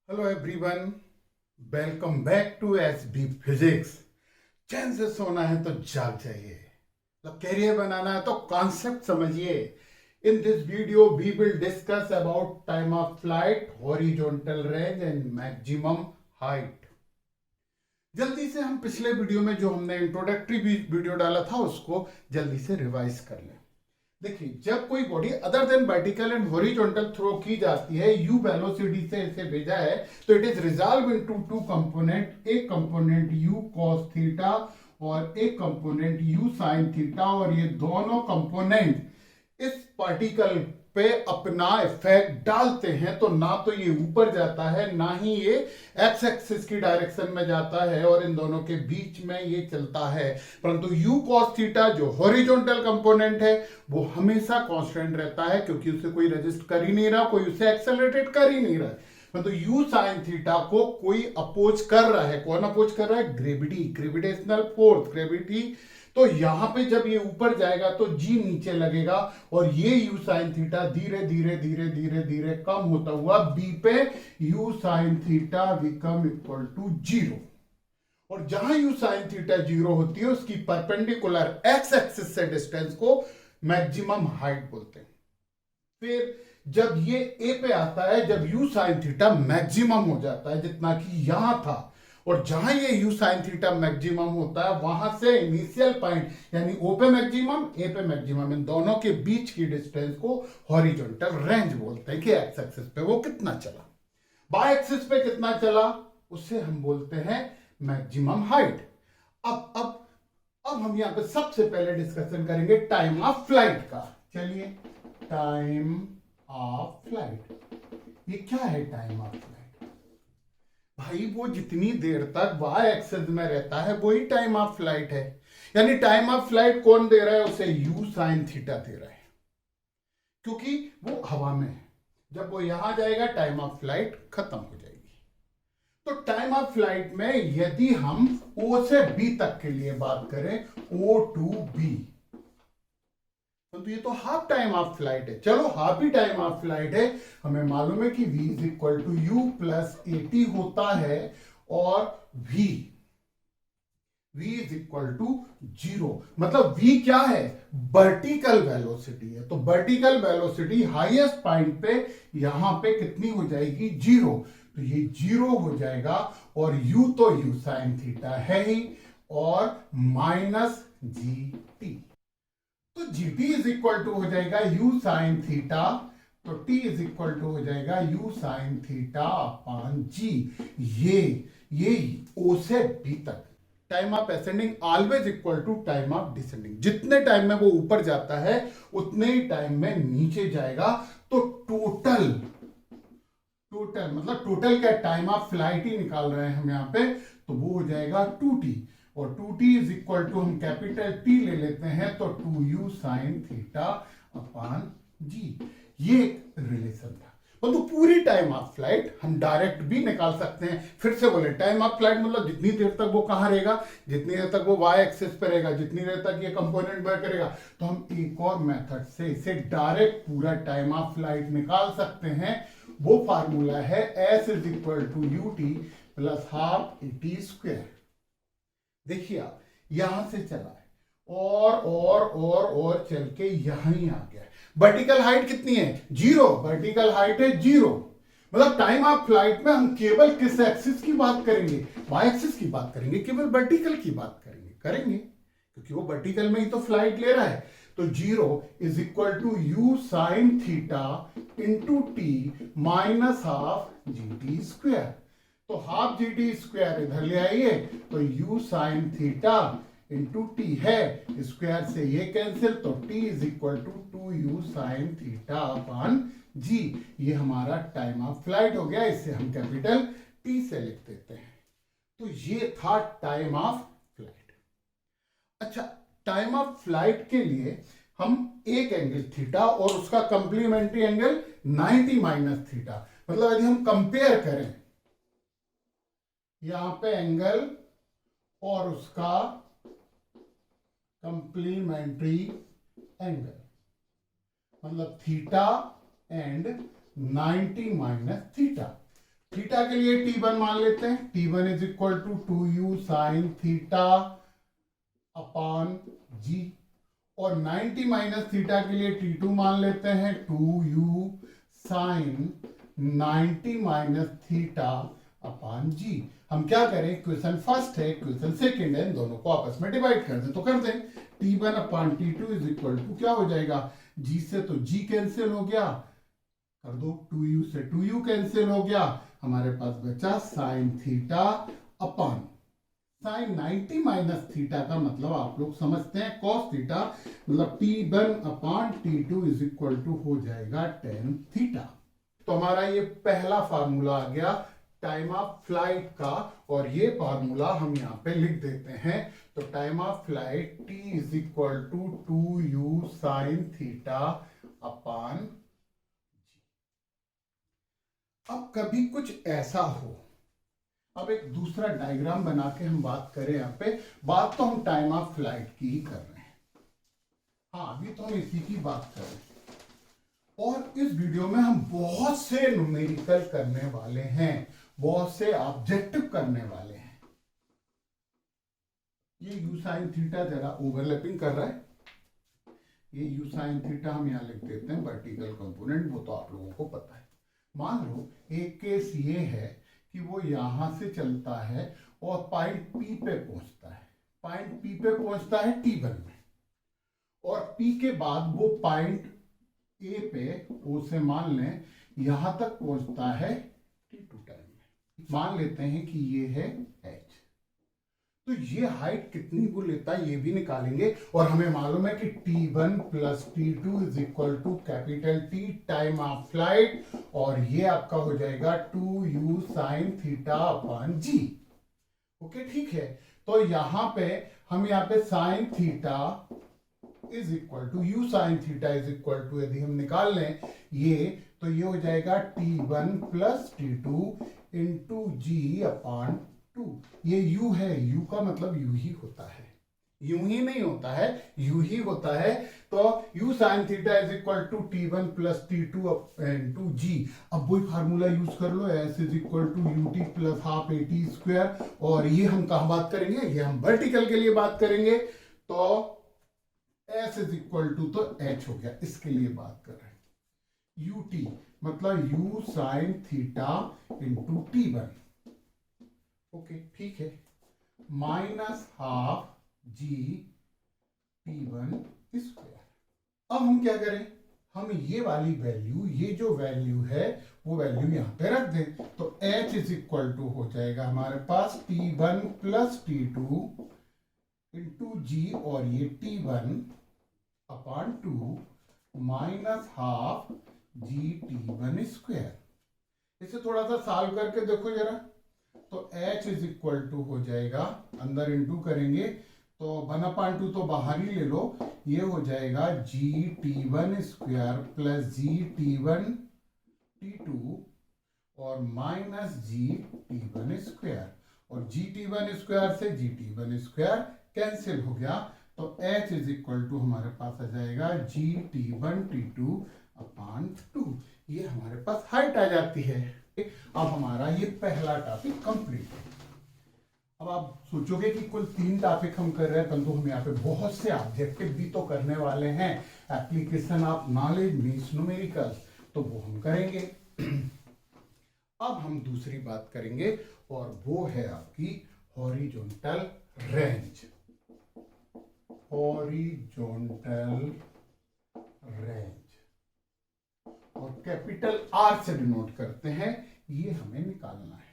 Hello everyone, welcome back to S B physics. चैन से सोना है तो जाग जाइए, तो कैरियर बनाना है तो कॉन्सेप्ट समझिए। In this video we will discuss about time of flight, horizontal range and maximum height. जल्दी से हम पिछले वीडियो में जो हमने इंट्रोडक्टरी वीडियो डाला था उसको जल्दी से रिवाइज कर लें। देखिए, जब कोई body other than vertical and horizontal throw की जाती है, यू वेलोसिटी से इसे भेजा है, तो it is resolve into two component, एक कंपोनेंट यू कॉस थीटा और एक कंपोनेंट यू साइन थीटा। और ये दोनों कंपोनेंट इस पार्टिकल पे अपना इफेक्ट डालते हैं। तो ना तो ये ऊपर जाता है, ना ही ये एक्स एक्सिस की डायरेक्शन में जाता है, और इन दोनों के बीच में ये चलता है। परंतु u cos थीटा जो हॉरिजॉन्टल कंपोनेंट है वो हमेशा कांस्टेंट रहता है, क्योंकि उसे कोई रेजिस्ट कर ही नहीं रहा, कोई उसे एक्सेलरेटेड कर ही नहीं रहा है। परंतु u sin थीटा को कोई अपोज कर रहा है। कौन अपोज कर रहा है? Gravity, gravitational force, gravity. तो यहां पे जब ये ऊपर जाएगा तो g नीचे लगेगा, और ये u sin थीटा धीरे धीरे धीरे धीरे धीरे कम होता हुआ b पे u sin theta become equal to 0। और जहां u sin थीटा 0 होती है उसकी परपेंडिकुलर x एक्सिस से डिस्टेंस को मैक्सिमम हाइट बोलते हैं। फिर जब ये a पे आता है, जब u sin थीटा मैक्सिमम हो जाता है जितना कि यहां था, और जहां ये u sin थीटा मैक्सिमम होता है वहां से इनिशियल पॉइंट यानी o पे मैक्सिमम, a पे मैक्सिमम, इन दोनों के बीच की डिस्टेंस को हॉरिजॉन्टल रेंज बोलते हैं कि एक्स एक्सिस पे वो कितना चला, बाय एक्सिस पे कितना चला, उसे हम बोलते हैं मैक्सिमम हाइट। अब हम यहां पे सबसे पहले डिस्कशन करेंगे टाइम ऑफ फ्लाइट का। चलिए, टाइम ऑफ फ्लाइट, ये क्या है टाइम ऑफ फ्लाइट? भाई, वो जितनी देर तक वाई एक्सिस में रहता है वही टाइम ऑफ फ्लाइट है। यानी टाइम ऑफ फ्लाइट कौन दे रहा है? उसे यू साइन थीटा दे रहा है, क्योंकि वो हवा में है। जब वो यहां जाएगा टाइम ऑफ फ्लाइट खत्म हो जाएगी। तो टाइम ऑफ फ्लाइट में यदि हम ओ से बी तक के लिए बात करें, ओ टू बी, तो ये तो हाफ टाइम ऑफ फ्लाइट है। चलो, हाफ ही टाइम ऑफ फ्लाइट है। हमें मालूम है कि v is equal to u plus a t होता है, और v इज इक्वल टू 0। मतलब v क्या है? वर्टिकल वेलोसिटी है। तो वर्टिकल वेलोसिटी हाईएस्ट पॉइंट पे यहां पे कितनी हो जाएगी? 0। तो ये 0 हो जाएगा, और u तो u साइन थीटा है ही, और माइनस gt। तो gt इज इक्वल टू हो जाएगा u साइन थीटा, तो t इज इक्वल टू हो जाएगा u sine theta upon g। ये o से b तक time of ascending always equal to time of descending. जितने टाइम में वो ऊपर जाता है उतने ही टाइम में नीचे जाएगा। तो टोटल मतलब टोटल क्या? टाइम ऑफ फ्लाइट ही निकाल रहे हैं हम यहाँ पे, तो वो हो जाएगा 2t। और 2t इज इक्वल टू हम कैपिटल T ले लेते हैं, तो 2u sine theta upon g। ये रिलेशन था। तो पूरी टाइम ऑफ फ्लाइट हम डायरेक्ट भी निकाल सकते हैं। फिर से बोले, टाइम ऑफ फ्लाइट मतलब जितनी देर तक वो कहां रहेगा, जितनी देर तक वो वाई एक्सिस पे रहेगा, जितनी देर तक ये कंपोनेंट वर्क करेगा। तो हम एक और मेथड से इसे डायरेक्ट पूरा टाइम ऑफ फ्लाइट निकाल सकते हैं। वो फार्मूला है s is equal to u t plus half a t square. देखिए, आप यहां से चला है, और चल के यहां ही आ गया। वर्टिकल हाइट कितनी है? 0। वर्टिकल हाइट है 0। मतलब टाइम ऑफ फ्लाइट में हम केवल किस एक्सिस की बात करेंगे? वाई एक्सिस की बात करेंगे, केवल वर्टिकल की बात करेंगे, क्योंकि वो वर्टिकल में ही तो फ्लाइट ले रहा है। तो 0 is equal to u sine theta into t minus half g t square. तो हाफ जी टी स्क्वायर इधर ले आइए, तो u sine theta into t है, स्क्वायर से ये कैंसिल, तो t is equal to 2u sine theta upon g। ये हमारा टाइम ऑफ फ्लाइट हो गया। इसे हम कैपिटल T से लिख देते हैं। तो ये था टाइम ऑफ फ्लाइट। अच्छा, टाइम ऑफ फ्लाइट के लिए हम एक एंगल थीटा और उसका कंप्लीमेंट्री एंगल 90 माइनस थीटा, मतलब यदि हम कंपेयर करें यहां पे एंगल और उसका कंप्लीमेंट्री एंगल, मतलब theta and 90 minus theta, theta के लिए T1 मान लेते हैं, T1 is equal to 2u sine theta upon g, और 90 माइनस थीटा के लिए T2 मान लेते हैं 2u sine 90 minus theta upon g. हम क्या करें, क्वेश्चन फर्स्ट है, क्वेश्चन सेकंड है, इन दोनों को आपस में डिवाइड कर दें, तो कर दें। T1 upon T2 is equal to क्या हो जाएगा, जी से तो जी कैंसिल हो गया, कर दो, 2u से 2u कैंसिल हो गया, हमारे पास बचा sign theta upon sign 90 minus theta का मतलब आप लोग समझते हैं कॉस थीटा, मतलब T1 upon T2 is equal to हो जाएगा tan थीटा। तो हमारा ये पहला फार्मूला आ गया टाइम ऑफ फ्लाइट का, और ये फार्मूला हम यहाँ पे लिख देते हैं। तो time of flight T is equal to 2u sine theta upon. अब कभी कुछ ऐसा हो, अब एक दूसरा डायग्राम बना के हम बात करें, यहाँ पे बात तो हम टाइम ऑफ फ्लाइट की ही कर रहे हैं, हाँ अभी तो हम इसी की बात कर रहे हैं, और इस वीडियो में हम बहुत से न्यूमेरिकल करने वाले हैं, बहुत से ऑब्जेक्टिव करने वाले हैं। ये यू साइन थीटा जरा ओवरलैपिंग कर रहा है, ये यू साइन थीटा हम यहाँ लिख देते हैं वर्टिकल कंपोनेंट, वो तो आप लोगों को पता है। मान लो एक केस ये है कि वो यहां से चलता है और पॉइंट P पे पहुंचता है, पॉइंट P पे पहुंचता है T1 में, और P के बाद वो पॉइंट A पे, O से मान लें यहां तक पहुंचता है T2 टाइम में। मान लेते हैं कि ये है H, तो ये हाइट कितनी वो लेता है ये भी निकालेंगे, और हमें मालूम है कि T1 plus T2 is equal to capital T time of flight, और ये आपका हो जाएगा 2u sine theta upon g. Okay ठीक है, तो यहां पे हम यहाँ पे sine theta is equal to u sine theta is equal to यदि हम निकाल लें ये, तो ये हो जाएगा T1 प्लस T2 इंटू जी अपॉन 2। ये u है, u का मतलब u ही होता है, यूं ही नहीं होता है, u ही होता है। तो u sine theta is equal to T1 plus T2 into g. अब वही फार्मूला यूज कर लो, s is equal to ut plus half AT square, और ये हम कहा बात करेंगे, ये हम वर्टिकल के लिए बात करेंगे, तो s इज इक्वल टू तो h हो गया, इसके लिए बात कर रहे हैं। ut मतलब u sine theta into T1, okay ठीक है, माइनस हाफ जी T1 स्क्वायर। अब हम क्या करें, हम ये वाली वैल्यू, ये जो वैल्यू है वो वैल्यू यहां पे रख दें, तो h इज इक्वल टू हो जाएगा हमारे पास T1 प्लस T2 इंटू जी, और ये T1 अपॉन 2 माइनस हाफ जी T1 स्क्वायर। इसे थोड़ा सा सॉल्व करके देखो जरा, तो h इज इक्वल टू हो जाएगा, अंदर इंटू करेंगे तो 1/2 तो बाहर ही ले लो, ये हो जाएगा जी T1 स्क्वायर प्लस जी T1 T2 और माइनस जी T1 स्क्वायर, और जी T1 स्क्वायर से जी T1 स्क्वायर कैंसिल हो गया, तो h इज इक्वल टू हमारे पास आ जाएगा जी T1 T2 अपॉन 2। ये हमारे पास हाइट आ जाती है। अब हमारा ये पहला टॉपिक कंप्लीट है। अब आप सोचोगे कि कुल 3 टॉपिक हम कर रहे हैं, परंतु हम यहाँ पे बहुत से ऑब्जेक्टिव भी तो करने वाले हैं, application of knowledge means numerical, तो वो हम करेंगे। अब हम दूसरी बात करेंगे, और वो है आपकी हॉरिजॉन्टल रेंज। हॉरिजॉन्टल रेंज, और कैपिटल R से डिनोट करते हैं, ये हमें निकालना है।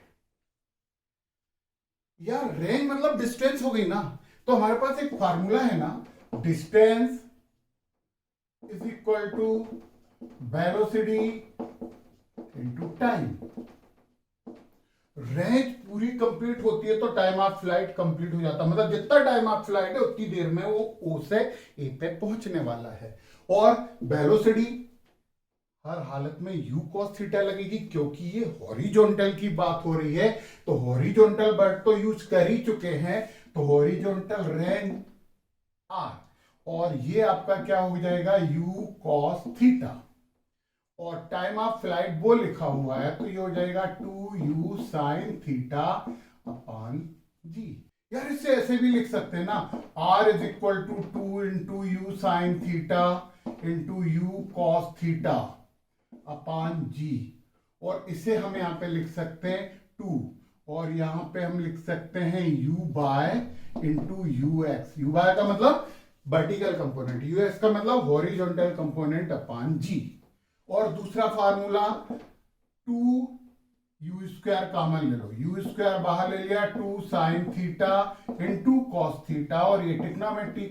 यार रेंज मतलब डिस्टेंस हो गई ना, तो हमारे पास एक फार्मूला है ना, distance is equal to velocity into time. Range पूरी कंप्लीट होती है तो टाइम ऑफ फ्लाइट कंप्लीट हो जाता है, मतलब जितना टाइम ऑफ फ्लाइट है उतनी देर में वो O से A पे पहुंचने वाला है। और वेलोसिटी हर हालत में u cos थीटा लगेगी, क्योंकि ये हॉरिजॉन्टल की बात हो रही है, तो हॉरिजॉन्टल वर्ड तो यूज कर ही चुके हैं, तो हॉरिजॉन्टल रेंज R, और ये आपका क्या हो जाएगा u cos थीटा, और टाइम ऑफ फ्लाइट वो लिखा हुआ है, तो ये हो जाएगा 2u साइन थीटा अपॉन जी। यार इससे ऐसे भी लिख सकते हैं ना, r is equal to 2 into u sine theta into u cos theta upon g. और इसे हम यहां पे लिख सकते हैं 2, और यहां पे हम लिख सकते हैं u by into u x. U by का मतलब वर्टिकल कंपोनेंट, यू एक्स का मतलब हॉरिजॉन्टल कंपोनेंट अपॉन जी। और दूसरा फार्मूला 2 यू स्क्वायर कॉमन ले लो, यू स्क्वायर बाहर ले लिया, 2 sine theta into cos theta, और ये ट्रिग्नोमेट्री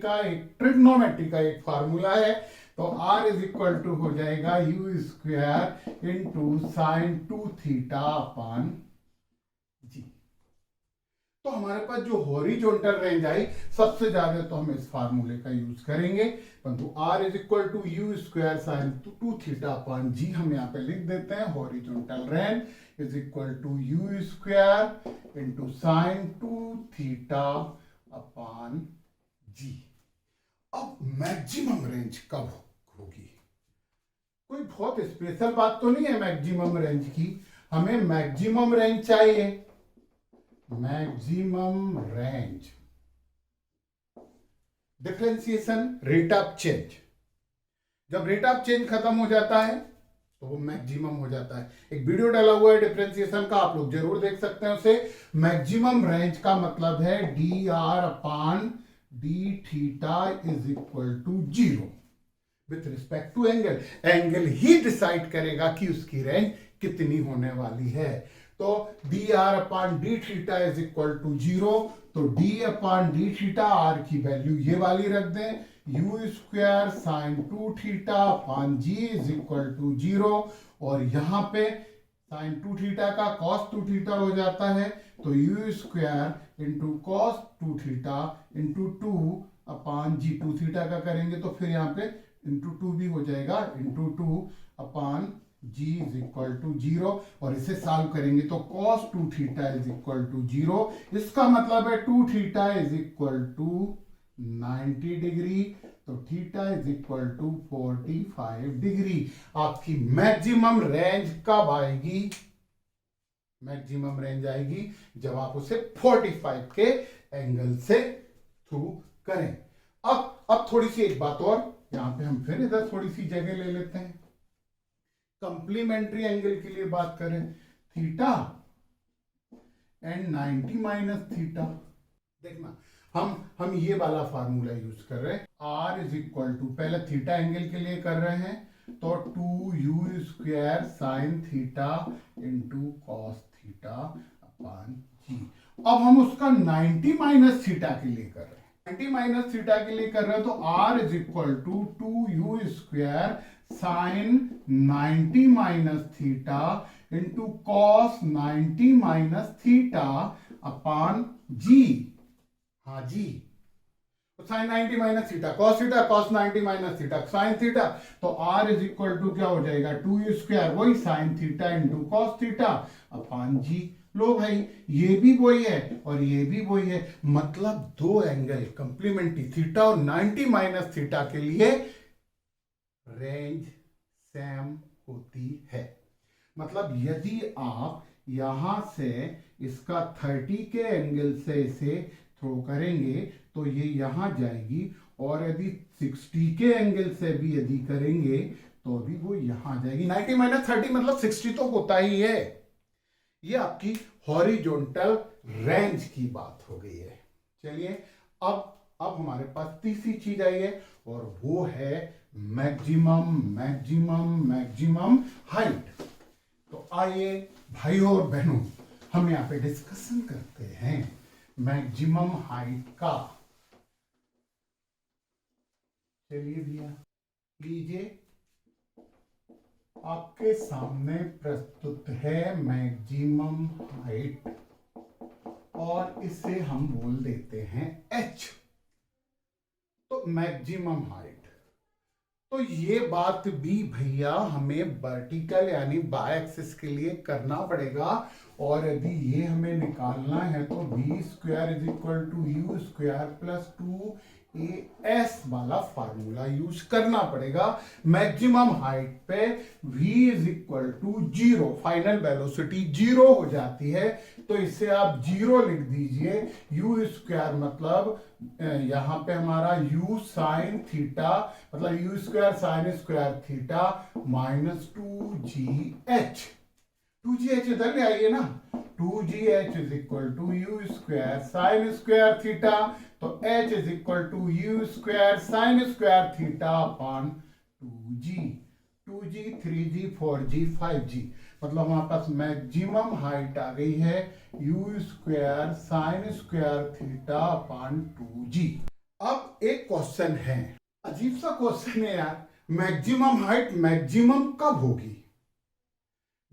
का एक फार्मूला है। तो r इज इक्वल टू हो जाएगा u square into sine 2 theta upon g. तो हमारे पास जो हॉरिजॉन्टल रेंज आई सबसे ज्यादा, तो हम इस फार्मूले का यूज करेंगे, परंतु r is equal to u square sine 2 theta upon g हम यहाँ पे लिख देते हैं। Horizontal range is equal to u square into sine 2 theta upon g. अब मैक्सिमम रेंज कब होगी? कोई बहुत स्पेशल बात तो नहीं है मैक्सिमम रेंज की, हमें मैक्सिमम रेंज चाहिए। Maximum range differentiation rate of change, जब रेट ऑफ चेंज खत्म हो जाता है तो वो मैक्सिमम हो जाता है। एक वीडियो डाला हुआ है डिफरेंशिएशन का, आप लोग जरूर देख सकते हैं उसे। मैक्सिमम रेंज का मतलब है d r upon d theta is equal to 0 with respect to angle. Angle ही डिसाइड करेगा कि उसकी रेंज कितनी होने वाली है। तो d r upon d theta is equal to 0, तो d upon d theta r की वैल्यू ये वाली रख दें, u square sine 2 theta upon g is equal to 0, और यहां पे साइन 2 थीटा का कॉस 2 थीटा हो जाता है, तो u square into cos 2 theta into 2 upon g. 2 theta का करेंगे तो फिर यहाँ पे इंटू 2 भी हो जाएगा, into 2 upon g is equal to 0, और इसे सॉल्व करेंगे तो cos 2 theta is equal to 0। इसका मतलब है 2 theta is equal to 90 degree, तो theta is equal to 45 degree. आपकी मैक्सिमम रेंज कब आएगी? मैक्सिमम रेंज आएगी जब आप उसे 45 के एंगल से थ्रू करें। अब थोड़ी सी एक बात और, यहां पे हम फिर इधर थोड़ी सी जगह ले लेते हैं। कंप्लीमेंट्री एंगल के लिए बात करें, थीटा एंड 90 माइनस थीटा। देखना हम ये वाला फार्मूला यूज कर रहे हैं, r इज इक्वल टू, पहले थीटा एंगल के लिए कर रहे हैं तो 2u square sine theta into cos theta upon g. अब हम उसका 90 माइनस थीटा के लिए कर रहे हैं, 90 माइनस थीटा के लिए कर रहे हैं, तो r is equal to 2u square sine 90 minus theta into cos 90 minus theta upon g. हाँ जी, तो sine 90 minus theta cos 90 minus theta sine theta, तो r इज इक्वल टू क्या हो जाएगा 2u स्क्वायर, वही sine theta into cos theta upon g. लो भाई, ये भी वही है और ये भी वही है, मतलब दो एंगल कंप्लीमेंट्री थीटा और 90 माइनस थीटा के लिए रेंज सेम होती है। मतलब यदि आप यहां से इसका 30 के एंगल से इसे थ्रो करेंगे तो ये यहां जाएगी, और यदि 60 के एंगल से भी यदि करेंगे तो भी वो यहां जाएगी। 90 माइनस 30 मतलब 60 तो होता ही है। ये आपकी हॉरिजॉन्टल रेंज की बात हो गई है। चलिए अब हमारे पास तीसरी चीज आई है, और वो है मैक्सिमम हाइट। तो आइए भाइयों और बहनों, हम यहाँ पे डिस्कशन करते हैं मैक्सिमम हाइट का। चलिए भैया, लीजिए आपके सामने प्रस्तुत है मैक्सिमम हाइट, और इसे हम बोल देते हैं h। तो मैक्सिमम हाइट, तो ये बात भी भैया हमें वर्टिकल यानी बाय एक्सिस के लिए करना पड़ेगा, और यदि ये हमें निकालना है तो v square is equal to u square plus 2 ये एस वाला फार्मूला यूज करना पड़ेगा। मैक्सिमम हाइट पे v is equal to 0, final velocity 0 हो जाती है, तो इसे आप 0 लिख दीजिए। u स्क्वायर मतलब यहां पे हमारा u साइन थीटा मतलब u square sine square theta minus 2gh। 2gh इधर ले आइए ना, 2gh is equal to u square sine square theta, तो h is equal to u square sine square theta upon 2g। 2g 3g 4g 5g मतलब हमारे पास maximum height आ गई है you square sine square theta upon 2g। अब एक question है, अजीब सा क्वेश्चन है यार, मैक्सिमम हाइट मैक्सिमम कब होगी?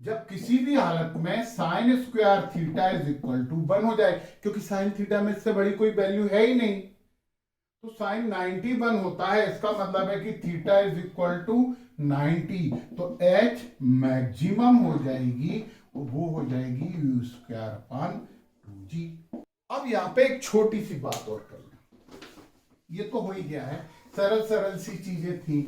जब किसी भी हालत में sine square theta is equal to 1 हो जाए, क्योंकि साइन थीटा में इससे बड़ी कोई वैल्यू है ही नहीं, तो साइन 90 1 होता है, इसका मतलब है कि थीटा इज इक्वल टू 90, तो h मैक्सिमम हो जाएगी, वो हो जाएगी यू स्क्वायर अपॉन 2g। अब यहाँ पे एक छोटी सी बात और कर लें, ये तो हो ही गया है, सरल सरल सी चीजें थी,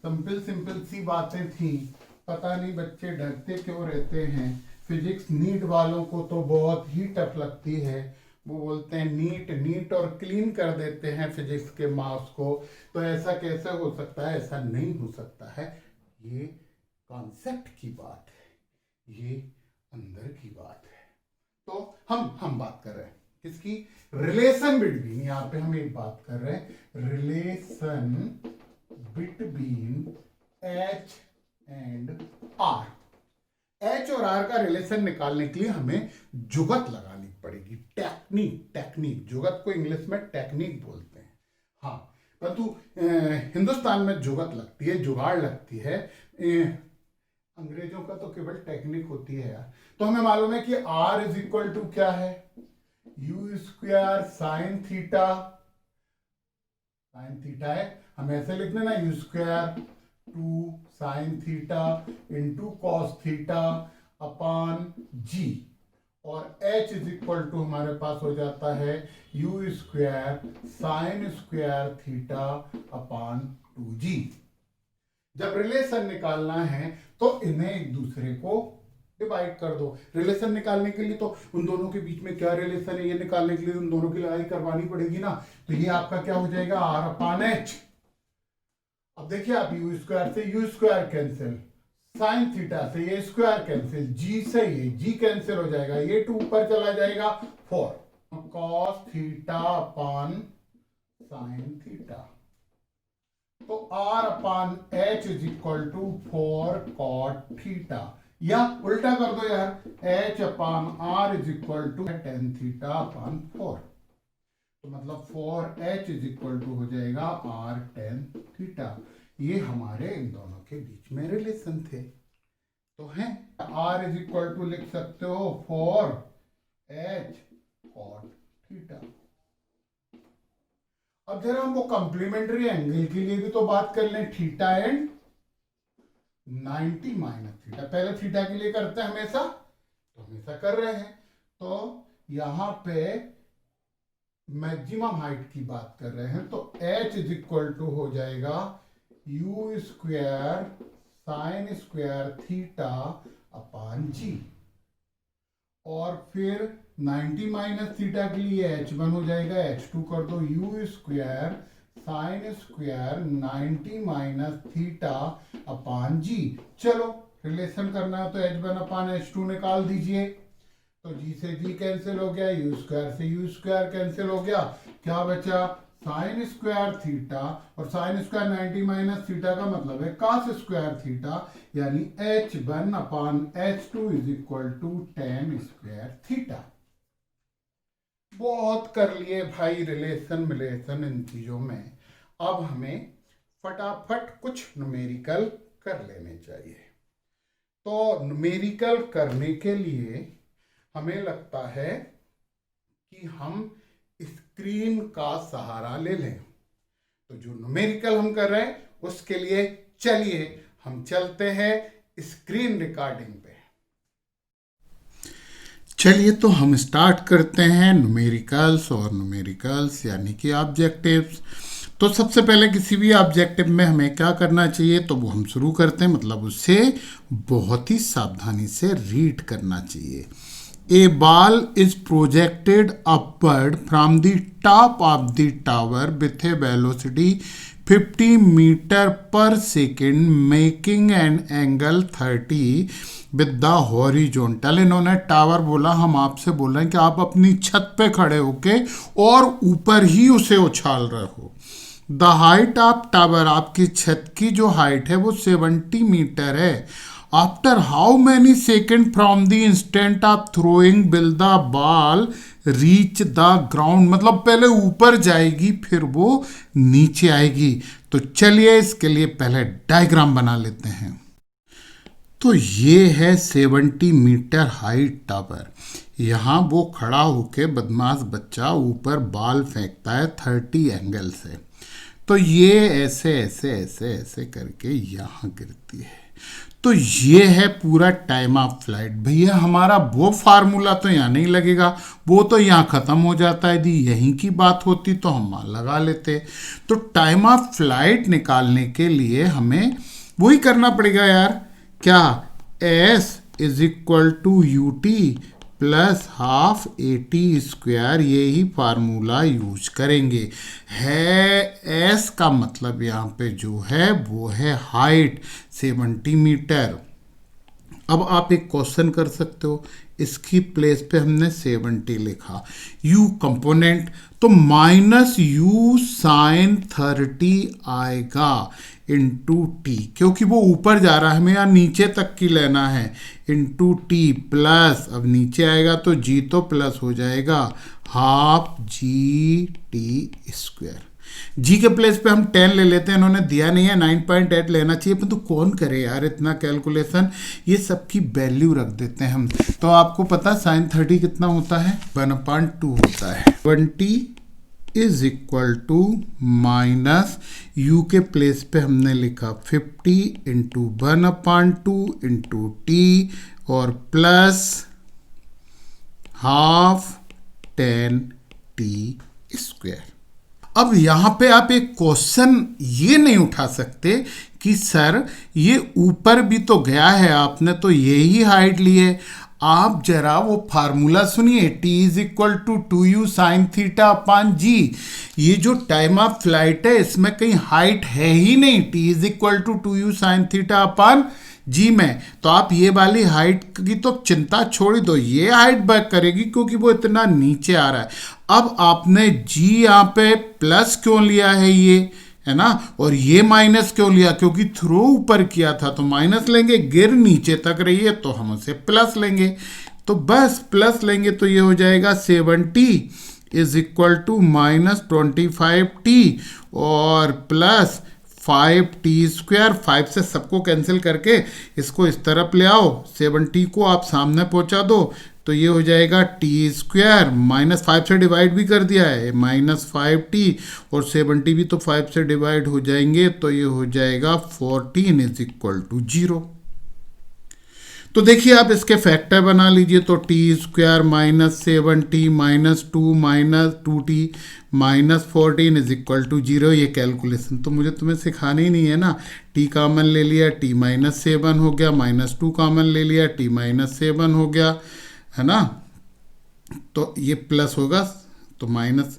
सिंपल सी बातें थी। पता नहीं बच्चे डरते क्यों रहते हैं, फिजिक्स नीट वालों को तो बहुत ही टफ लगती है, वो बोलते हैं नीट और क्लीन कर देते हैं फिजिक्स के मार्क्स को, तो ऐसा कैसे हो सकता है? ऐसा नहीं हो सकता है, ये कॉन्सेप्ट की बात है, ये अंदर की बात है। तो हम बात कर रहे हैं किसकी? रिलेशन बिटवीन, यहाँ पे हम एक बात कर रहे हैं relation between h and r. H और आर का रिलेशन निकालने के लिए हमें जुगत लगानी पड़ेगी, टेक्निक। जुगत को इंग्लिश में टेक्निक बोलते हैं, हाँ, परंतु हिंदुस्तान में जुगत लगती है, जुगाड़ लगती है, अंग्रेजों का तो केवल टेक्निक होती है यार। तो हमें मालूम है कि आर इज इक्वल टू क्या है? यू स्क्वायर साइन थीटा है, हम ऐसे लिख देना u square 2 sine theta into cos theta upon g, और h इज इक्वल टू हमारे पास हो जाता है you square sine square theta upon 2g। जब रिलेशन निकालना है तो इन्हें एक दूसरे को डिवाइड कर दो। रिलेशन निकालने के लिए तो उन दोनों के बीच में क्या रिलेशन है ये निकालने के लिए उन दोनों की लड़ाई करवानी पड़ेगी ना, तो ये आपका क्या हो जाएगा? r upon h। अब देखिए आप यू स्क्वायर से u square cancel, sine theta से ये स्क्वायर कैंसिल, जी से ये जी कैंसिल हो जाएगा, ये 2 ऊपर चला जाएगा 4 cos theta upon sine theta, तो r upon h is equal to 4 cot theta, या उल्टा कर दो यार, h upon r is equal to tan theta upon 4, तो मतलब 4h इज इक्वल टू हो जाएगा r टेन थीटा। ये हमारे इन दोनों के बीच में रिलेशन थे, तो हैं r इज इक्वल टू लिख सकते हो 4h cot थीटा। अब जरा हम वो कॉम्प्लीमेंट्री एंगल के लिए भी तो बात कर लें, थीटा एंड 90 माइनस थीटा। पहले थीटा के लिए करते हैं हमेशा, तो हमेशा कर रहे हैं, तो यहां पे मैक्सिमम हाइट की बात कर रहे हैं, तो h इज इक्वल टू हो जाएगा u square sine square theta upon g, और फिर 90 माइनस थीटा के लिए h1 हो जाएगा, h2 कर दो u square sine square 90 minus theta upon g. चलो रिलेशन करना है तो h1 अपॉन h2 निकाल दीजिए, तो जी से जी कैंसिल हो गया, यू स्क्वायर से यू स्क्वायर कैंसिल हो गया, क्या बचा? साइन स्क्वायर थीटा, और साइन स्क्वायर 90 माइनस थीटा का मतलब है कॉस स्क्वायर थीटा, यानी h1 upon h2 is equal to tan square theta. बहुत कर लिए भाई रिलेशन मिलेशन इन चीजों में, अब हमें फटाफट कुछ न्यूमेरिकल कर लेने चाहिए। तो न्यूमेरिकल करने के लिए हमें लगता है कि हम स्क्रीन का सहारा ले लें, तो जो न्यूमेरिकल हम कर रहे हैं उसके लिए चलिए हम चलते हैं स्क्रीन रिकॉर्डिंग पे। चलिए तो हम स्टार्ट करते हैं न्यूमेरिकल्स और न्यूमेरिकल्स यानी कि ऑब्जेक्टिव्स। तो सबसे पहले किसी भी ऑब्जेक्टिव में हमें क्या करना चाहिए, तो वो हम शुरू करते हैं, मतलब उसे बहुत ही सावधानी से रीड करना चाहिए। A ball is projected upward from the top of the tower with a velocity 50 meter per second, making an angle 30 with the horizontal। इन्होंने टावर बोला, हम आपसे बोल रहे हैं कि आप अपनी छत पे खड़े होके और ऊपर ही उसे उछाल रहे हो। द हाइट ऑफ टावर, आपकी छत की जो हाइट है वो 70 मीटर है। After how many second from the instant of throwing will the ball reach the ground, मतलब पहले ऊपर जाएगी फिर वो नीचे आएगी। तो चलिए इसके लिए पहले डायग्राम बना लेते हैं। तो ये है 70 मीटर हाइट टावर। यहाँ वो खड़ा होके बदमाश बच्चा ऊपर बॉल फेंकता है 30 एंगल से। तो ये ऐसे ऐसे ऐसे ऐसे करके यहाँ गिरती है। तो ये है पूरा टाइम ऑफ फ्लाइट। भैया हमारा वो फार्मूला तो यहाँ नहीं लगेगा, वो तो यहाँ ख़त्म हो जाता है। यदि यहीं की बात होती तो हम लगा लेते। तो टाइम ऑफ फ्लाइट निकालने के लिए हमें वही करना पड़ेगा यार। क्या, s is equal to u t plus half AT square, यही फार्मूला यूज करेंगे। है s का मतलब यहाँ पे जो है वो है हाइट 70 मीटर। अब आप एक क्वेश्चन कर सकते हो, इसकी प्लेस पे हमने 70 लिखा, u कंपोनेंट तो माइनस u साइन 30 आएगा इंटू टी, क्योंकि वो ऊपर जा रहा है, हमें यहाँ नीचे तक की लेना है, इंटू टी प्लस, अब नीचे आएगा तो g तो प्लस हो जाएगा हाफ GT स्क्वायर। जी के प्लेस पे हम 10 ले लेते हैं, इन्होंने दिया नहीं है, 9.8 लेना चाहिए, पर तो कौन करे यार इतना कैलकुलेशन। ये सबकी वैल्यू रख देते हैं हम। तो आपको पता साइन 30 कितना होता है, 1/2 होता है। 20 is equal to minus u के प्लेस पे हमने लिखा 50 इंटू 1/2 इंटू टी और प्लस हाफ 10t स्क्वायर। अब यहां पे आप एक क्वेश्चन ये नहीं उठा सकते कि सर ये ऊपर भी तो गया है, आपने तो यही हाइट ली है। आप जरा वो फार्मूला सुनिए, t is equal to 2u sine theta upon g. ये जो टाइम ऑफ फ्लाइट है इसमें कहीं हाइट है ही नहीं, t is equal to 2u sine theta upon g में। तो आप ये वाली हाइट की तो चिंता छोड़ दो, ये हाइट बैक करेगी क्योंकि वो इतना नीचे आ रहा है। अब आपने जी यहाँ पे प्लस क्यों लिया है, ये है ना, और ये माइनस क्यों लिया, क्योंकि थ्रो ऊपर किया था तो माइनस लेंगे, गिर नीचे तक रही है तो हम उसे प्लस लेंगे। तो बस प्लस लेंगे तो ये हो जाएगा 70 is equal to minus 25t और प्लस 5t स्क्वायर। 5 से सबको कैंसिल करके इसको इस तरफ ले आओ, 70 को आप सामने पहुंचा दो तो ये हो जाएगा t स्क्वायर, माइनस 5 से डिवाइड भी कर दिया है, माइनस 5t और 70 भी तो 5 से डिवाइड हो जाएंगे तो ये हो जाएगा 14 इज इक्वल टू 0। तो देखिए आप इसके फैक्टर बना लीजिए, तो t square minus 7t minus 2 minus 2t minus 14 is equal to 0। ये कैलकुलेशन तो मुझे तुम्हें सिखानी ही नहीं है ना। t कॉमन ले लिया, t माइनस 7 हो गया, माइनस 2 कॉमन ले लिया, t माइनस 7 हो गया, है ना। तो ये प्लस होगा तो माइनस,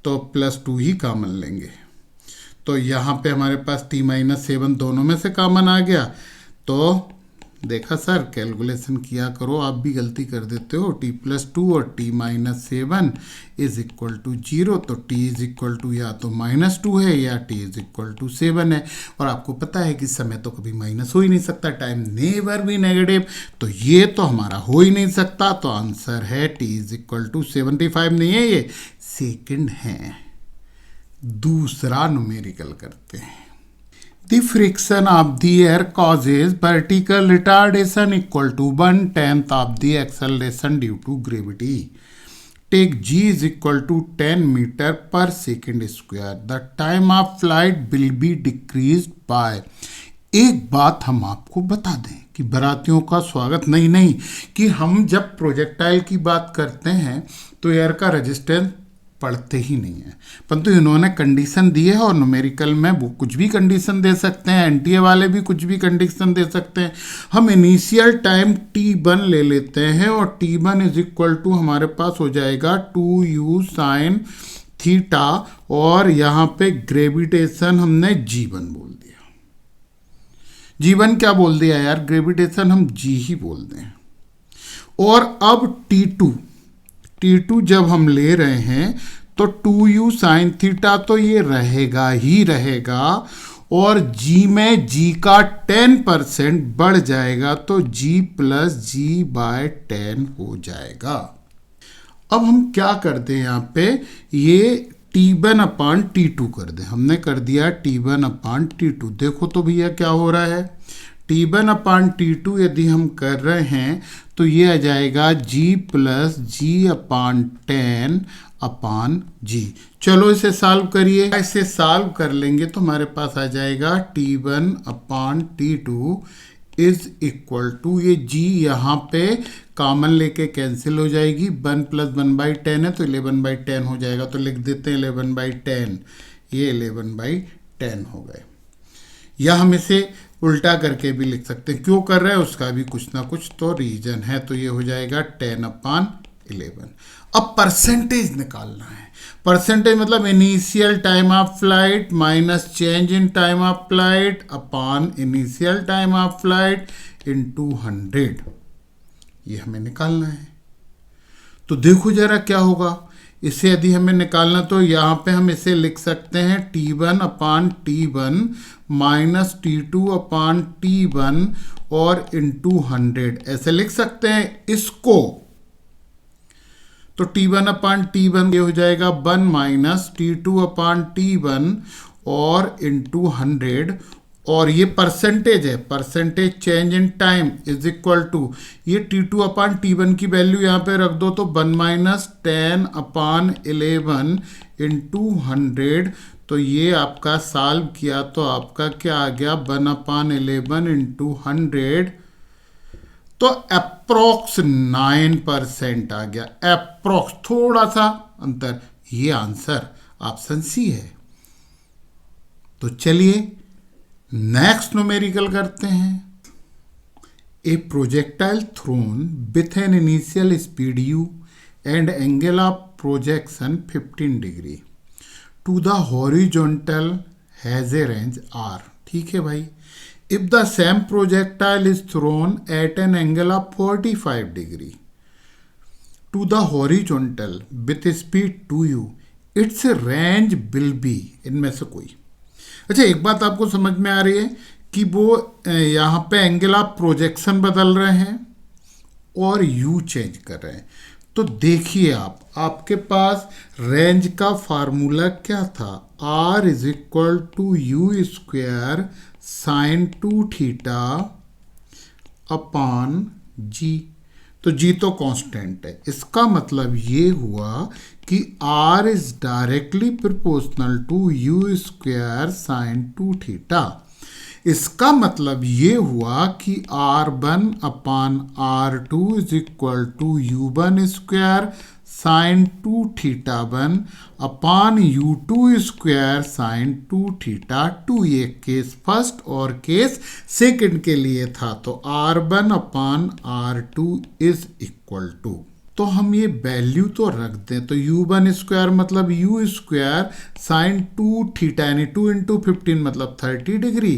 तो प्लस 2 ही कॉमन लेंगे। तो यहाँ पे हमारे पास t माइनस 7 दोनों में से कॉमन आ गया। तो देखा सर, कैलकुलेशन किया करो, आप भी गलती कर देते हो। t प्लस 2 और t minus 7 is equal to 0। तो t इज इक्वल टू या तो माइनस 2 है या t इज इक्वल टू 7 है। और आपको पता है कि समय तो कभी माइनस हो ही नहीं सकता, टाइम नेवर भी नेगेटिव, तो ये तो हमारा हो ही नहीं सकता। तो आंसर है t इज इक्वल टू 75 नहीं है, ये सेकंड है। दूसरा न्यूमेरिकल करते हैं। The friction of the air causes vertical retardation equal to 1/10 of the acceleration due to gravity. Take g is equal to 10 meter per second square. The time of flight will be decreased by। एक बात हम आपको बता दें कि बारातियों का स्वागत नहीं कि हम जब प्रोजेक्टाइल की बात करते हैं तो एयर का रेजिस्टेंस पढ़ते ही नहीं है, परंतु इन्होंने कंडीशन दी है और न्यूमेरिकल में वो कुछ भी कंडीशन दे सकते हैं, एनटीए वाले भी कुछ भी कंडीशन दे सकते हैं। हम इनिशियल टाइम t1 ले लेते हैं और t1 इज इक्वल टू हमारे पास हो जाएगा 2u साइन थीटा, और यहाँ पे ग्रेविटेशन हमने g1 बोल दिया। g1 क्या बोल दिया यार, ग्रेविटेशन हम g ही बोल दें। और अब t2 जब हम ले रहे हैं तो 2u साइन थीटा तो ये रहेगा ही रहेगा, और g में g का 10% बढ़ जाएगा तो g प्लस g/10 हो जाएगा। अब हम क्या करते हैं, यहाँ पे ये t1 अपान t2 कर दें। हमने कर दिया t1 अपान t2। देखो तो भैया क्या हो रहा है, t1 अपान t2 यदि हम कर रहे हैं तो ये आ जाएगा g प्लस g/10 अपान g। चलो इसे सॉल्व करिए। इसे सॉल्व कर लेंगे तो हमारे पास आ जाएगा t1 upon t2 is equal to, ये g यहाँ पे कॉमन लेके कैंसिल हो जाएगी, 1 प्लस 1/10 है तो 11/10 हो जाएगा। तो लिख देते हैं 11/10, ये 11/10 हो गए। या हम इसे उल्टा करके भी लिख सकते हैं, क्यों कर रहे हैं उसका भी कुछ ना कुछ तो रीजन है। तो ये हो जाएगा 10/11। अब परसेंटेज निकालना है। परसेंटेज मतलब initial time of flight minus change in time of flight upon initial time of flight into 100, ये हमें निकालना है। तो देखो जरा क्या होगा, इसे यदि हमें निकालना तो यहाँ पे हम इसे लिख सकते हैं t1 अपान t1 माइनस t2 अपान t1 और इंटू 100, ऐसे लिख सकते हैं इसको। तो t1 अपान t1 ये हो जाएगा 1 माइनस t2 अपान t1 और इंटू 100, और ये परसेंटेज है, percentage change in time is equal to, ये t2 अपान t1 की वैल्यू यहाँ पे रख दो तो 1 माइनस 10 अपान 11 इंटू 100। तो ये आपका सॉल्व किया तो आपका क्या आ गया, 1 अपान 11 इंटू 100, तो अप्रोक्स 9% आ गया। अप्रोक्स, थोड़ा सा अंतर, ये आंसर ऑप्शन सी है। तो चलिए नेक्स्ट न्यूमेरिकल करते हैं। A projectile thrown with an initial speed u and angle of projection 15 degree to the horizontal has a range r। ठीक है भाई। If the same projectile is thrown at an angle of 45 degree to the horizontal with speed 2u, its range will be, इनमें से कोई। अच्छा, एक बात आपको समझ में आ रही है कि वो यहाँ पे एंगल ऑफ प्रोजेक्शन बदल रहे हैं और u चेंज कर रहे हैं। तो देखिए आपके पास रेंज का फार्मूला क्या था, r is equal to u square sine 2 theta upon g। तो g तो कांस्टेंट है, इसका मतलब ये हुआ कि r is directly proportional to u square sine 2 theta. इसका मतलब ये हुआ कि r1 upon r2 is equal to u1 square sine 2 theta 1 upon u2 square sine 2 theta 2। ये केस फर्स्ट और केस सेकंड के लिए था। तो r1 upon r2 is equal to, तो हम ये वैल्यू तो रख दें। तो u1 स्क्वायर मतलब u स्क्वायर साइन 2 थीटा यानी 2 इंटू 15 मतलब 30 डिग्री,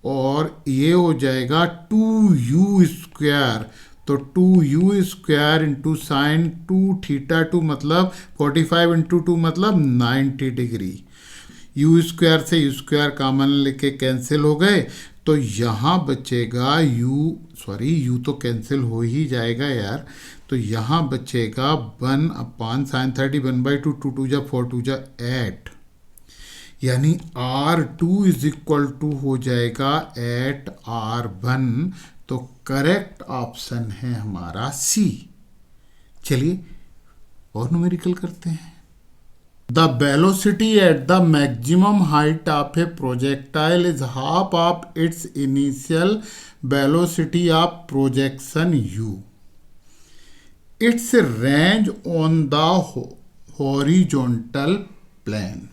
और ये हो जाएगा 2u स्क्वायर, तो 2u square into sine 2 theta 2 मतलब 45 इंटू 2 मतलब 90 डिग्री। u स्क्वायर से u स्क्वायर कॉमन लेके कैंसिल हो गए, तो यहाँ बचेगा u तो कैंसिल हो ही जाएगा यार। तो यहाँ बचेगा 1 अपान साइन 30 1/2 2 2 जा 4 2 जा 8, यानी r2 इज इक्वल टू हो जाएगा 8r1। तो करेक्ट ऑप्शन है हमारा सी। चलिए और न्यूमेरिकल करते हैं। The velocity at the maximum height of a projectile is half of its initial velocity of projection u। Its range on the horizontal plane.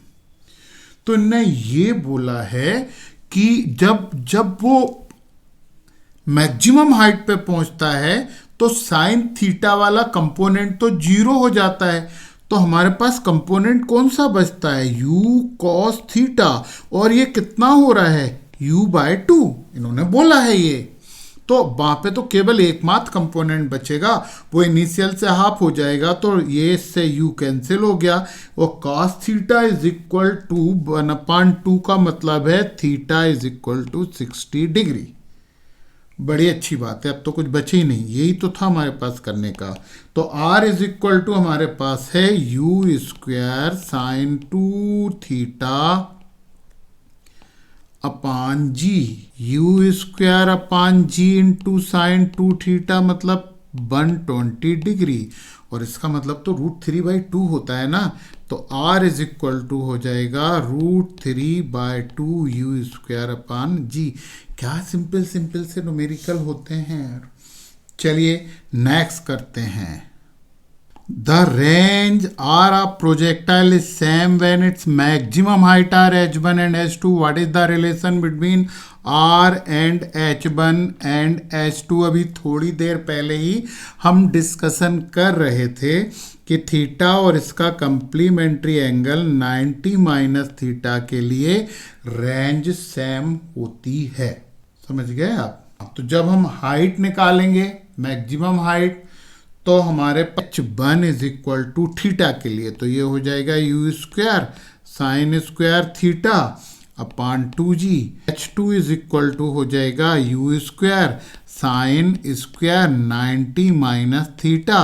तो इन्होंने ये बोला है कि जब वो मैक्सिमम हाइट पे पहुंचता है तो साइन थीटा वाला कंपोनेंट तो जीरो हो जाता है। तो हमारे पास कंपोनेंट कौन सा बचता है, u cos थीटा, और ये कितना हो रहा है, u/2 इन्होंने बोला है ये। तो वहां पे तो केवल एकमात्र कंपोनेंट बचेगा, वो इनिशियल से हाफ हो जाएगा, तो ये इससे u कैंसिल हो गया, और cos theta is equal to 1/2 का मतलब है theta is equal to 60 degree. बड़ी अच्छी बात है, अब तो कुछ बचे ही नहीं, यही तो था हमारे पास करने का। तो r इज इक्वल टू हमारे पास है u square sine 2 theta upon g, u square upon g into sine 2 theta मतलब 120 डिग्री, और इसका मतलब तो √3/2 होता है ना। तो r इज इक्वल टू हो जाएगा √3/2 u स्क्वायर अपान जी। क्या सिंपल सिंपल से न्यूमेरिकल होते हैं। चलिए नेक्स्ट करते हैं। The range R of projectile is same when its maximum height are h1 and h2. What is the relation between R and h1 and h2? अभी थोड़ी देर पहले ही हम डिस्कशन कर रहे थे कि थीटा और इसका कंप्लीमेंट्री एंगल 90 माइनस थीटा के लिए रेंज सेम होती है। समझ गए आप। तो जब हम हाइट निकालेंगे मैक्सिमम हाइट, तो हमारे h1 is equal to theta के लिए तो ये हो जाएगा u square sine square theta upon 2g। h2 is equal to हो जाएगा u square sine square 90 minus theta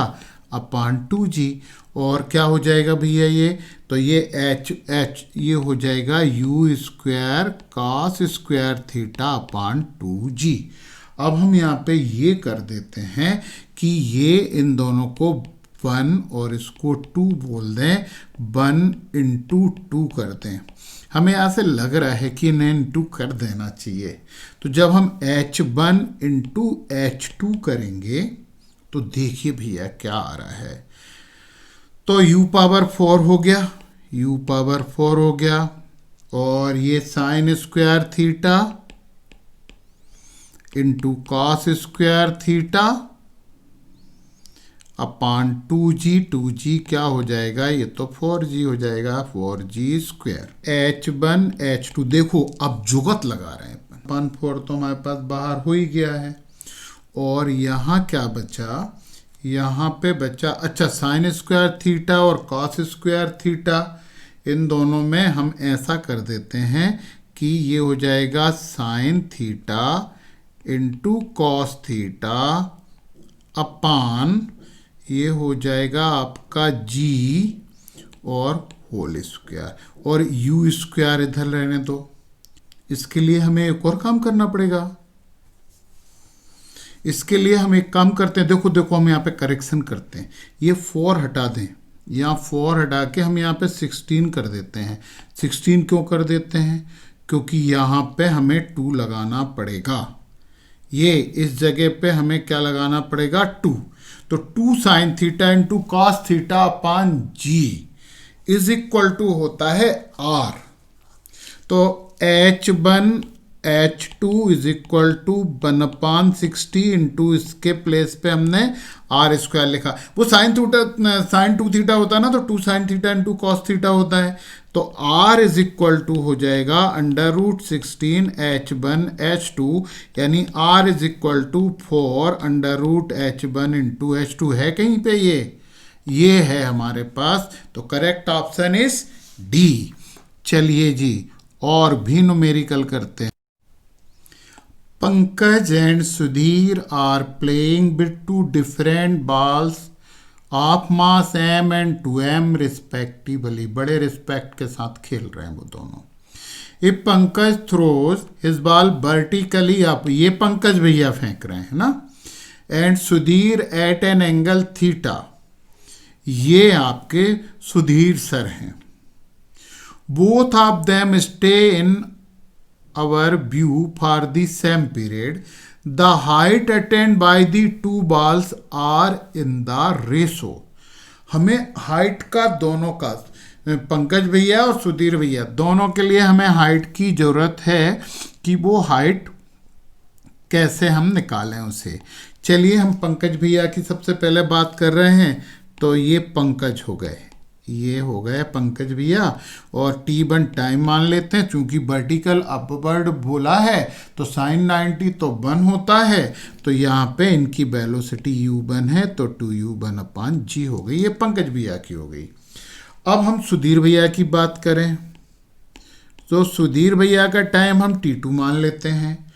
upon 2g। और क्या हो जाएगा भैया ये, तो ये h ये हो जाएगा u square cos square theta upon 2g। अब हम यहाँ पे ये कर देते हैं कि ये इन दोनों को 1 और इसको 2 बोल दें, 1 इंटू 2 कर दें। हमें यहाँ से लग रहा है कि इन्हें इंटू कर देना चाहिए। तो जब हम h1 इंटू h2 करेंगे तो देखिए भैया क्या आ रहा है। तो u⁴ हो गया, u⁴ हो गया, और ये sign square theta into cos square theta upon 2g क्या हो जाएगा, ये तो 4g हो जाएगा, 4g स्क्वायर। h1 h2 देखो अब जुगत लगा रहे हैं अपन, 4 तो हमारे पास बाहर हो ही गया है, और यहाँ क्या बचा, यहाँ पे बचा अच्छा साइन स्क्वायर थीटा और कॉस स्क्वायर थीटा। इन दोनों में हम ऐसा कर देते हैं कि ये हो जाएगा sign theta into cos theta अपान ये हो जाएगा आपका g और होल स्क्वायर, और u स्क्वायर इधर रहने दो। इसके लिए हमें एक और काम करना पड़ेगा। इसके लिए हम एक काम करते हैं, देखो हम यहाँ पे करेक्शन करते हैं, ये 4 हटा दें, यहाँ 4 हटा के हम यहाँ पे 16 कर देते हैं। 16 क्यों कर देते हैं, क्योंकि यहाँ पे हमें 2 लगाना पड़ेगा। ये इस जगह पे हमें क्या लगाना पड़ेगा, 2। तो 2 sine theta into cos theta upon g is equal to होता है r। तो h1 h2 is equal to 1/60 into इसके प्लेस पे हमने r स्क्वायर लिखा। वो साइन 2 थीटा होता है ना, तो 2 sine theta into cos theta होता है। तो r इज इक्वल टू हो जाएगा √16 h1 h2, यानी r is equal to 4 √h1 into h2 है कहीं पे, ये है हमारे पास। तो करेक्ट ऑप्शन इज डी। चलिए जी और भी न्यूमेरिकल करते हैं। Pankaj and Sudhir are playing with 2 different balls of mass m and 2m respectively. बड़े रिस्पेक्ट के साथ खेल रहे हैं वो दोनों। If Pankaj throws his ball vertically up, ये पंकज भैया फेंक रहे हैं ना, and Sudhir at an angle theta, ये आपके सुधीर सर हैं। Both of them stay in our view for the same period. The height attained by the 2 balls are in the ratio. हमें हाइट का दोनों का, पंकज भैया और सुधीर भैया दोनों के लिए हमें हाइट की ज़रूरत है कि वो हाइट कैसे हम निकालें उसे। चलिए हम पंकज भैया की सबसे पहले बात कर रहे हैं। तो ये पंकज हो गए, ये हो गए पंकज भैया। और T1 टाइम मान लेते हैं, चूंकि वर्टिकल अपवर्ड बोला है तो साइन 90 तो 1 होता है, तो यहाँ पे इनकी वेलोसिटी U1 है तो 2U1/G हो गई। ये पंकज भैया की हो गई। अब हम सुधीर भैया की बात करें तो सुधीर भैया का टाइम हम T2 मान लेते हैं,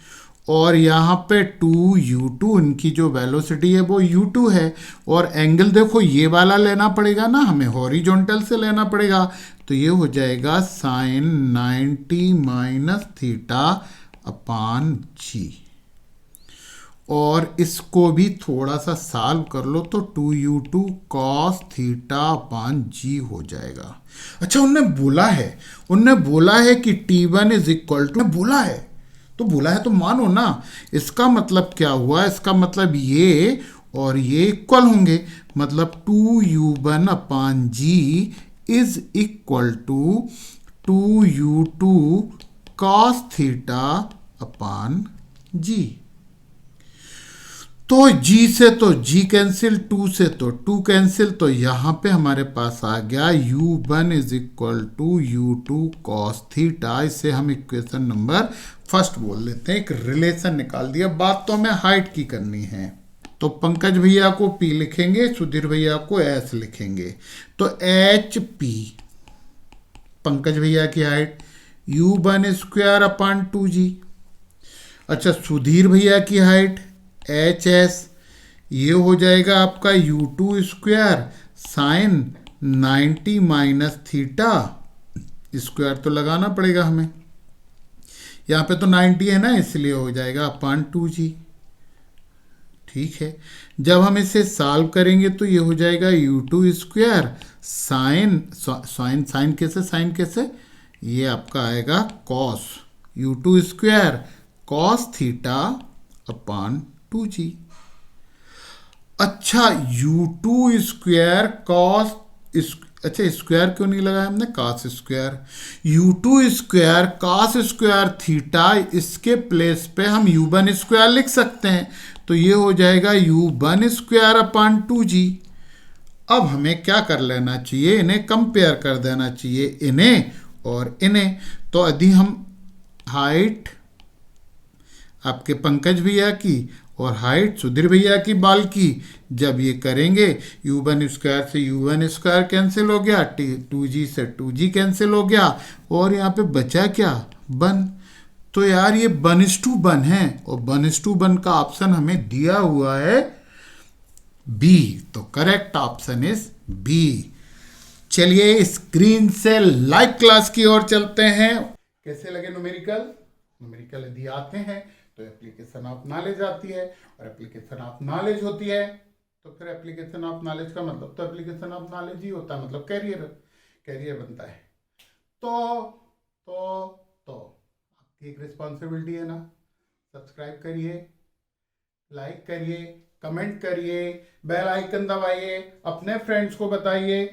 और यहाँ पे 2U2 इनकी जो वेलोसिटी है वो U2 है। और एंगल देखो ये वाला लेना पड़ेगा ना, हमें हॉरिजॉन्टल से लेना पड़ेगा, तो ये हो जाएगा साइन 90 माइनस θ/G। और इसको भी थोड़ा सा सॉल्व कर लो तो 2U2 cos θ/G हो जाएगा। अच्छा, उनने बोला है कि T1 इज इक्वल टू, बोला है तो मानो ना। इसका मतलब क्या हुआ, इसका मतलब ये और ये इक्वल होंगे, मतलब 2U1/G is equal to 2U2 cos θ/G। तो G से तो G कैंसिल, 2 से तो 2 कैंसिल, तो यहाँ पे हमारे पास आ गया U1 is equal to U2 cos θ। इसे हम इक्वेशन नंबर फर्स्ट बोल लेते हैं। एक रिलेशन निकाल दिया। बात तो हमें हाइट की करनी है, तो पंकज भैया को P लिखेंगे, सुधीर भैया को S लिखेंगे। तो HP पंकज भैया की हाइट U1² अच्छा, सुधीर भैया की हाइट HS, ये हो जाएगा आपका U2² साइन 90 माइनस θ तो लगाना पड़ेगा हमें, यहाँ पे तो 90 है ना, इसलिए हो जाएगा /2G। ठीक है, जब हम इसे सॉल्व करेंगे तो ये हो जाएगा U2² साइन कैसे ये आपका आएगा कॉस U2² cos θ/2G। अच्छा, U2² cos, अच्छा स्क्वायर क्यों नहीं लगाया हमने, cos²। U2² cos² θ, इसके प्लेस पे हम U1² लिख सकते हैं, तो ये हो जाएगा U1²/2G। अब हमें क्या कर लेना चाहिए, इन्हें कंपेयर कर देना चाहिए, इन्हें और इन्हें। तो यदि हम हाइट आपके पंकज भैया की और हाइट सुधीर भैया की बाल की जब ये करेंगे, U1² से U1² कैंसिल हो गया, 2G से 2G कैंसिल हो गया, और यहाँ पे बचा क्या, 1। तो यार ये 1:1 है, और 1:1 का ऑप्शन हमें दिया हुआ है B, तो करेक्ट ऑप्शन इज B। चलिए स्क्रीन से लाइव क्लास की ओर चलते हैं। कैसे लगे न्यूमेरिकल यदि आते हैं तो एप्लीकेशन ऑफ नॉलेज आती है, और एप्लीकेशन ऑफ नॉलेज होती है तो फिर एप्लीकेशन ऑफ नॉलेज का मतलब तो एप्लीकेशन ऑफ नॉलेज ही होता है, मतलब कैरियर बनता है। तो आपकी एक रिस्पॉन्सिबिलिटी है ना, सब्सक्राइब करिए, लाइक करिए, कमेंट करिए, बेल आइकन दबाइए, अपने फ्रेंड्स को बताइए।